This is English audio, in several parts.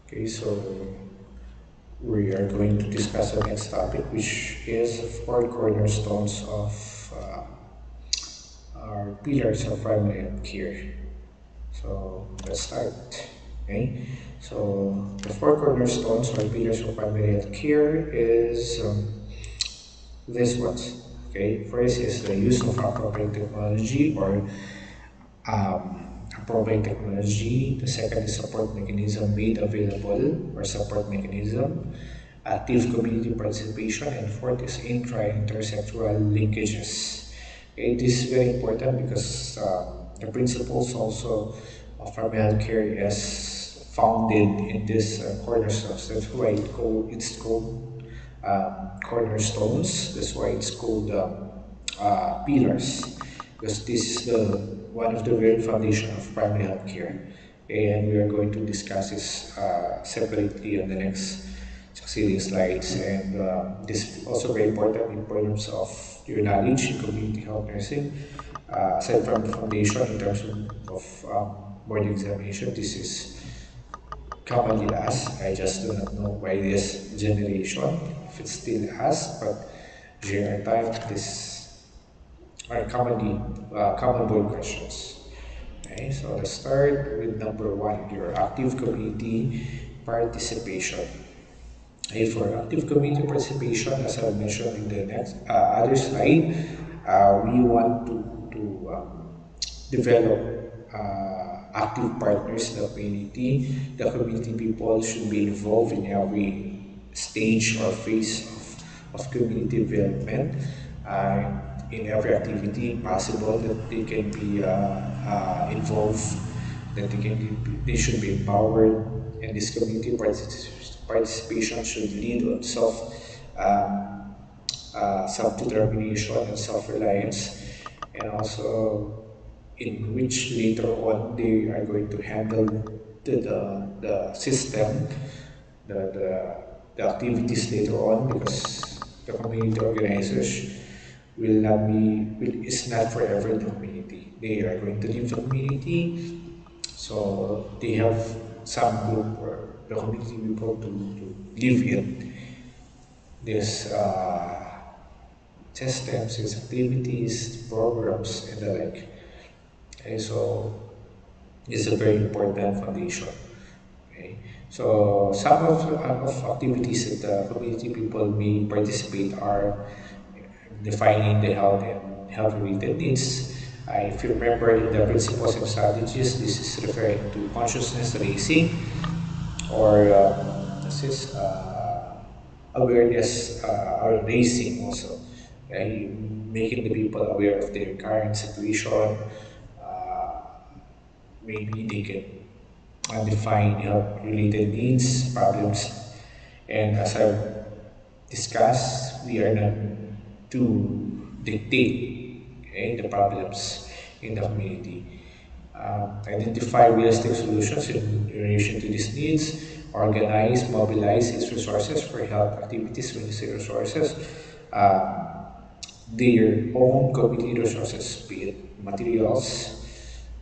Okay, so we are going to discuss the next topic, which is four cornerstones of our pillars of primary health care. So let's start. Okay, so the four cornerstones or pillars of primary health care is this ones. Okay, first is the use of appropriate technology or appropriate technology. The second is support mechanism made available or support mechanism. Active community participation, and fourth is intra-intersectoral linkages. Okay, this is very important because the principles also of primary healthcare is founded in this cornerstones. That's why it's called cornerstones. That's why it's called pillars, because this is the one of the very foundation of primary healthcare, and we are going to discuss this separately on the next succeeding slides. And this is also very important in terms of your knowledge in community health nursing. Aside from the foundation in terms of board examination, this is commonly asked. I just do not know by this generation if it's still asked, but during our time, this are commonly common board questions. Okay, so let's start with number one, your active community participation. Okay, for active community participation, as I mentioned in the next other slide, we want to develop active partners in the community. The community people should be involved in every stage or phase of community development. In every activity possible that they can be involved, that they should be empowered, and this community participation should lead on um, self-determination and self-reliance, and also in which later on they are going to handle the system, the, the, the activities later on, because the community organizers will not be, is not forever in the community. They are going to leave the community, so they have some group or the community people to live in this systems, its activities, programs, and the like. Okay, so it's a very important foundation. Okay, so some of activities that the community people may participate are defining the health and health-related needs. If you remember in the principles and strategies, this is referring to consciousness raising, or this is awareness raising also, okay? Making the people aware of their current situation. Uh, Maybe they can define health-related needs, problems, and as I've discussed, we are not to dictate, okay, the problems in the community. Identify realistic solutions in relation to these needs, organize, mobilize its resources for health activities. When you say resources, um, their own community resources, be it materials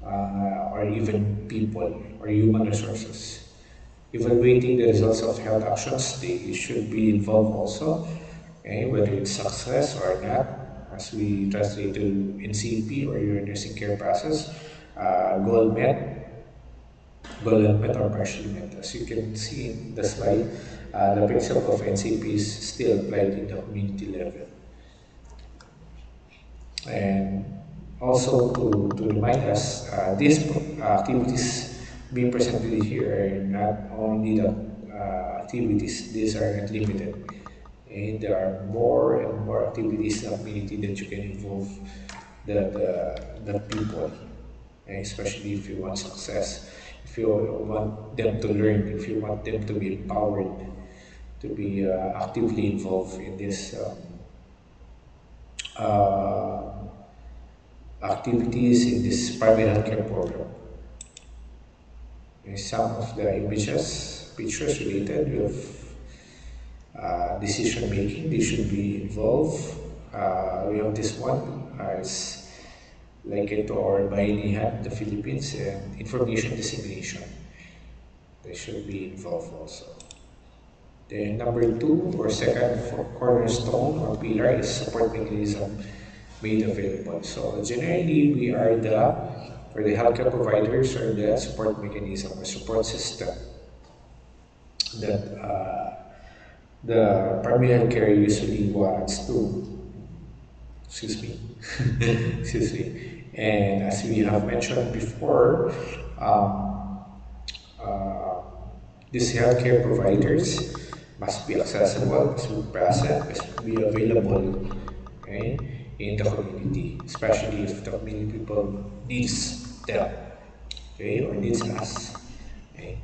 or even people or human resources. Evaluating the results of health actions, they should be involved also, okay, whether it's success or not, as we translate to NCP or your nursing care process, goal met, goal not met, or partially met. As you can see in the slide, the principle of NCP is still applied in the community level. And also to remind us, these activities being presented here are not only the activities, these are not limited. And there are more and more activities in the community that you can involve the people, and especially if you want success, if you want them to learn, if you want them to be empowered, to be actively involved in this uh, activities in this private healthcare program. And some of the images, pictures related with decision making, they should be involved. We have this one, it's like it or Bailihan, the Philippines, and information dissemination. They should be involved also. Then number two or second cornerstone or pillar is support mechanism made available. So generally we are the healthcare providers or the support mechanism or support system that the primary healthcare usually wants to, excuse me, excuse me. And as we have mentioned before, um, uh, these healthcare providers must be accessible, must be present, must be available, okay, in the community, especially if the community people needs them, okay, or needs us. Okay.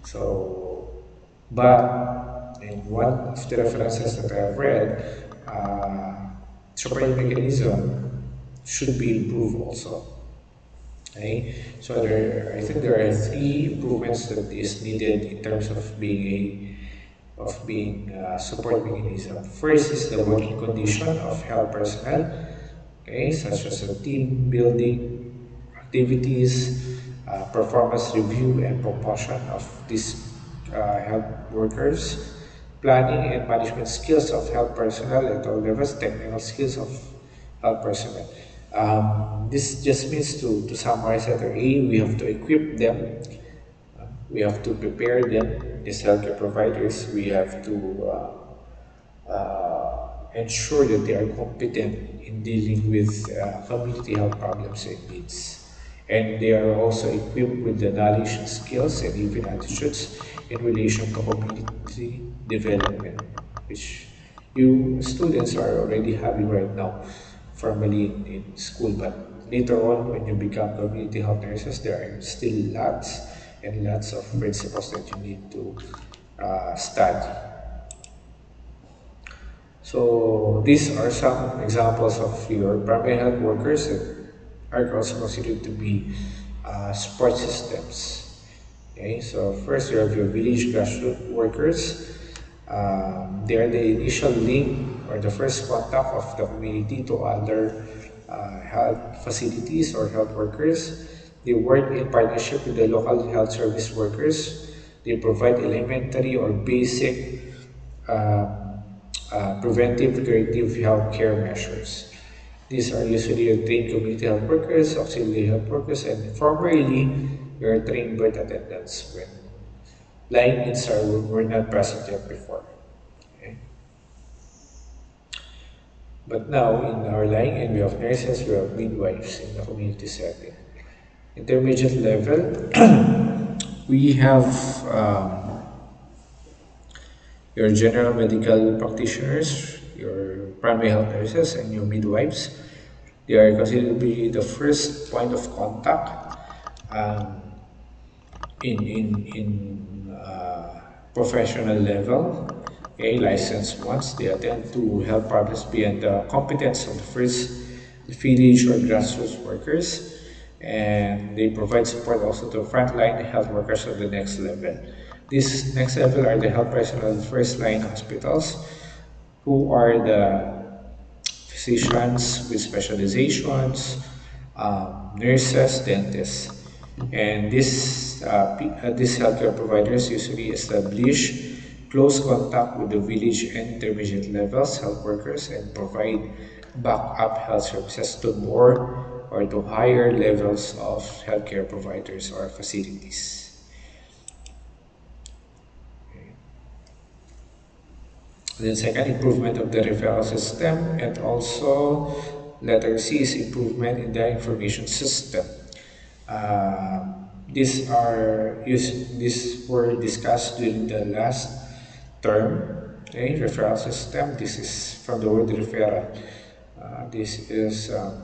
So, but in one of the references that I have read, support mechanism should be improved also. Okay, so I think there are three improvements that is needed in terms of being a support mechanism. First is the working condition of health personnel, okay, such as the team building activities, performance review and promotion of these health workers, planning and management skills of health personnel at all levels, technical skills of health personnel. This just means to summarize letter A, we have to equip them, we have to prepare them as healthcare providers, we have to ensure that they are competent in dealing with community health problems and needs. And they are also equipped with the knowledge, skills, and even attitudes in relation to community development, which you students are already having right now, formally in school. But later on, when you become community health nurses, there are still lots and lots of principles that you need to study. So these are some examples of your primary health workers that are also considered to be support systems. Okay, so first you have your village grassroots workers. They are the initial link or the first contact of the community to other health facilities or health workers. They work in partnership with the local health service workers. They provide elementary or basic preventive curative health care measures. These are usually your trained community health workers, auxiliary health workers, and formerly your trained birth attendants when line ins were not present yet before. Okay. But now in our line in we have nurses, we have midwives in the community setting. Intermediate level, we have your general medical practitioners, your primary health nurses, and your midwives. They are considered to be the first point of contact um, in professional level. Okay, licensed ones, they attend to help problems beyond the competence of the first village or grassroots workers, and they provide support also to frontline health workers at the next level. This next level are the health personnel of first line hospitals, who are the physicians with specializations, nurses, dentists. And these healthcare providers usually establish close contact with the village and intermediate levels health workers and provide backup health services to more or to higher levels of healthcare providers or facilities. The second, improvement of the referral system, and also letter C is improvement in the information system. These were discussed during the last term. Okay, referral system. This is from the word referral. This is uh,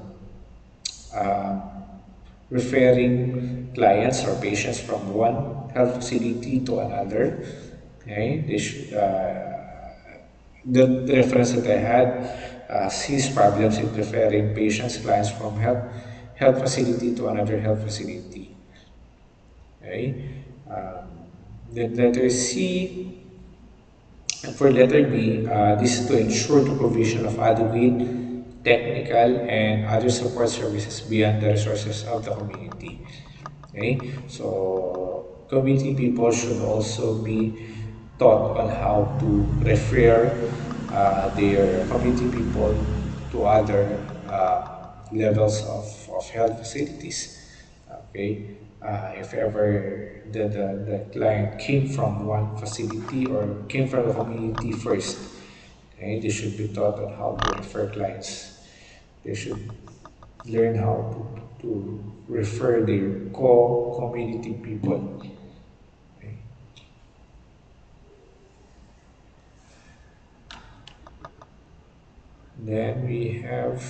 referring clients or patients from one health facility to another. Okay, the reference that I had sees problems in referring patients, clients from health facility to another health facility. Okay. Then letter C, and for letter B, this is to ensure the provision of adequate technical and other support services beyond the resources of the community. Okay, so community people should also be taught on how to refer their community people to other levels of health facilities. Okay, if ever the client came from one facility or came from the community first, okay, they should be taught on how to refer clients. They should learn how to refer their co-community people. Okay. Then we have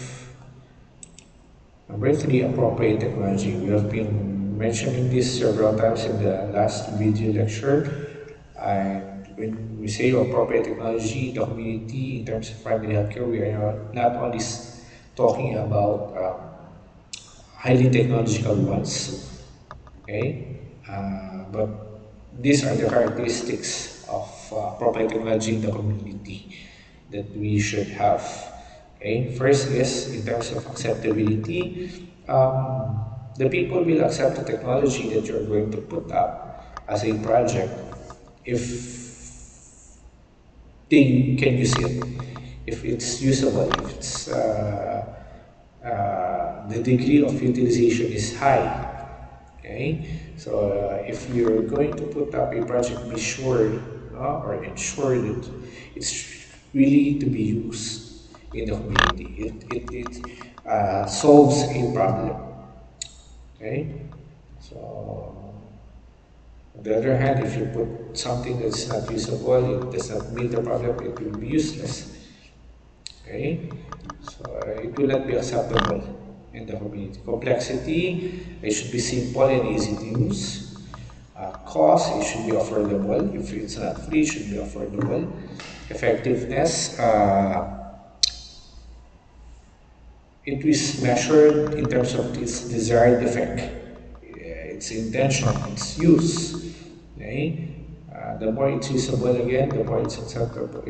number three, appropriate technology. We have been mentioning this several times in the last video lecture. And when we say appropriate technology, the community in terms of primary healthcare, we are not only talking about highly technological ones, okay, but these are the characteristics of appropriate technology in the community that we should have. Okay, first is in terms of acceptability. The people will accept the technology that you're going to put up as a project if they can use it, if it's usable, if it's the degree of utilization is high. Okay, so if you're going to put up a project, be sure or ensure that it's really to be used in the community. It solves a problem. Okay, so on the other hand, if you put something that's not usable, it does not meet the problem, it will be useless. Okay, so it will not be acceptable in the community. Complexity, it should be simple and easy to use. Cost, it should be affordable. If it's not free, it should be affordable. Effectiveness, it is measured in terms of its desired effect, its intention, its use. Okay? The more it's usable again, the more it's acceptable.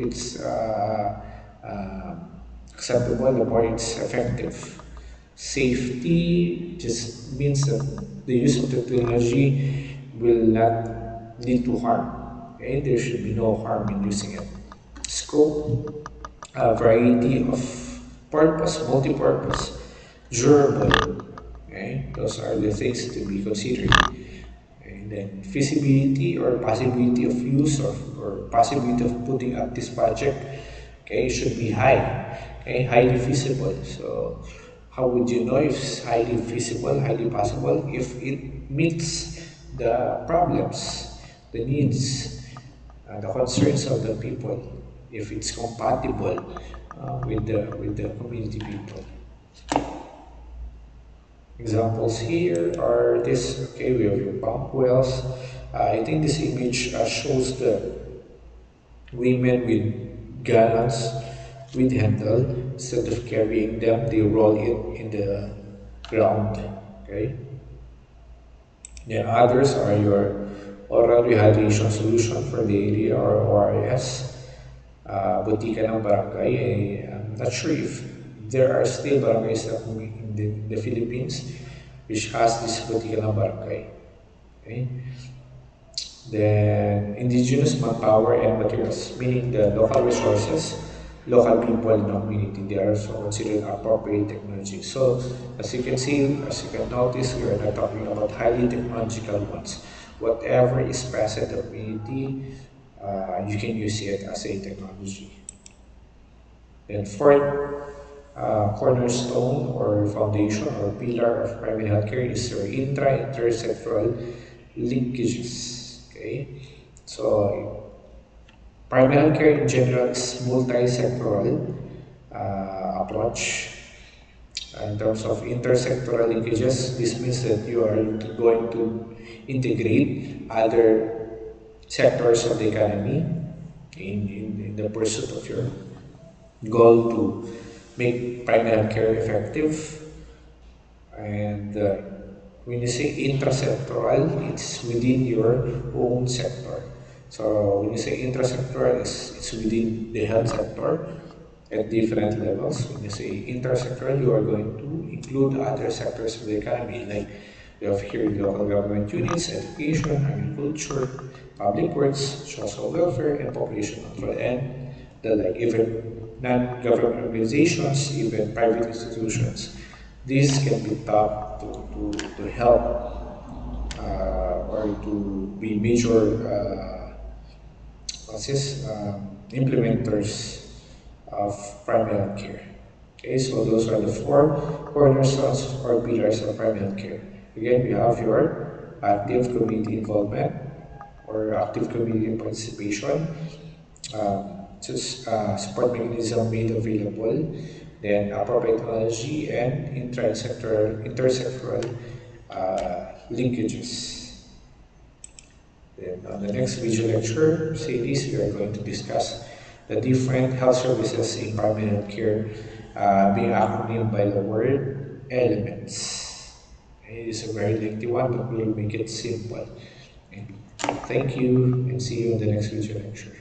Acceptable, the more it's effective. Safety just means that the use of technology will not lead to harm. Okay? There should be no harm in using it. Scope, a variety of purpose, multi-purpose, durable. Okay? Those are the things to be considered. And then feasibility or possibility of use or possibility of putting up this project, okay, should be high, okay, highly feasible. So how would you know if it's highly feasible, highly possible? If it meets the problems, the needs, the concerns of the people, if it's compatible with the community people. Examples here are this, okay, we have your pump wells. I think this image shows the women with gallons with handle. Instead of carrying them, they roll it in the ground, okay? Then others are your oral rehydration solution for the area or ORS. Butika ng barangay. I'm not sure if there are still barangays in the Philippines which has this butika ng barangay. Okay? Then indigenous manpower and materials, meaning the local resources, local people in the community, they are also considered appropriate technology. So as you can see, as you can notice, we are not talking about highly technological ones. Whatever is present in the community, you can use it as a technology. Then fourth, cornerstone or foundation or pillar of primary healthcare is your intra-intersectoral linkages. Okay, so primary healthcare in general is multi-sectoral approach. In terms of intersectoral linkages, this means that you are going to integrate other sectors of the economy in the pursuit of your goal to make primary healthcare effective. And when you say intrasectoral, it's within your own sector. So when you say intrasectoral, it's within the health sector at different levels. When you say intersectoral, you are going to include other sectors of the economy, like We have here local government units, education, agriculture, public works, social welfare, and population control, and the like, even non-government organizations, even private institutions. These can be tapped to help or to be major implementers of primary health care. Okay, so those are the four cornerstones or pillars of primary health care. Again, we have your active community involvement or active community participation, support mechanism made available, then appropriate technology and intersectoral linkages. Then on the next video lecture series, we are going to discuss the different health services in primary health care being acronymed by the word elements. It is a very lengthy one, but we'll make it simple. Okay. Thank you and see you in the next video lecture.